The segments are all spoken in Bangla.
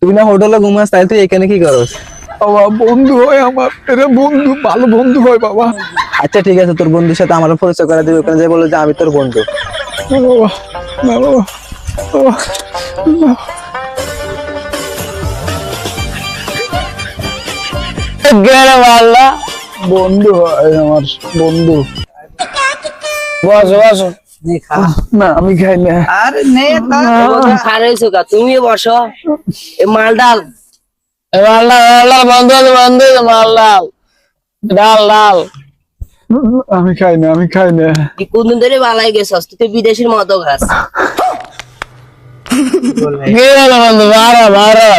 তুই না হোটেলে ঘুমাস, তাই তুই এখানে কি করস? বাবা বন্ধু হয় আমার, এরা বন্ধু, ভালো বন্ধু হয় বাবা। আচ্ছা ঠিক আছে, তোর বন্ধুর সাথে আমার পরিচয় করে দিবি, ওখানে যাই বলে যে আমি তোর বন্ধু। না বাবা, না বাবা, বাবা, না। বন্ধু হয় আমার, বন্ধু। বসো বসো। না আমি খাই না। আরে নে খারাইছো কা, তুমি বসো। এ মাল ডাল, বন্ধু বন্ধু, মাল ডাল, ডাল ডাল। আমি খাই না, আমি খাই না। কি কোনদিন ধরে বালাই গেছস, তুই তো বিদেশির মতো খাস। কি হলো বন্ধু? মারো মারো,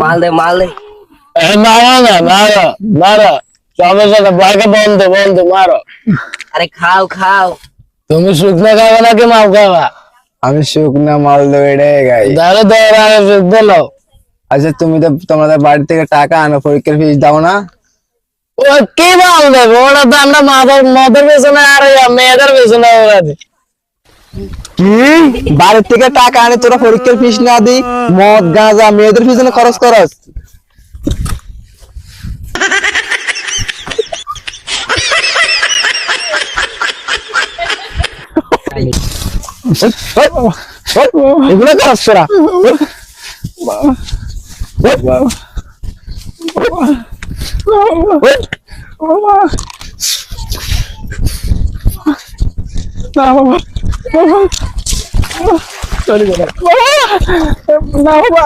মাল দে মাল দে। মারো না, মারো মারো, সবার সাথে বাইকে বন্ধু বন্ধু মারো। আরে খাও খাও। তুমি শুকনো খাবে নাকি মাল খাবা? আমি শুকনা মাল দেবো, এটাই গাই। তাহলে তোর আগে শুকনো নাও। আচ্ছা তুমি তো তোমাদের বাড়ি থেকে টাকা আনো, পরীক্ষার ফিস দাও না? ও কি মাল দেবো? ওটা তো আমরা মদের পেছনে আর মেয়েদের পেছনে ওরা দিই। কি বাড়ির থেকে টাকা আনে তোরা পরীক্ষার ফিস না দি, মদ গাঁজা মেয়েদের পিছনে খরচ করস? এগুলো খরচ করা না বাবা, বাবা, সরি বাবা, না বাবা।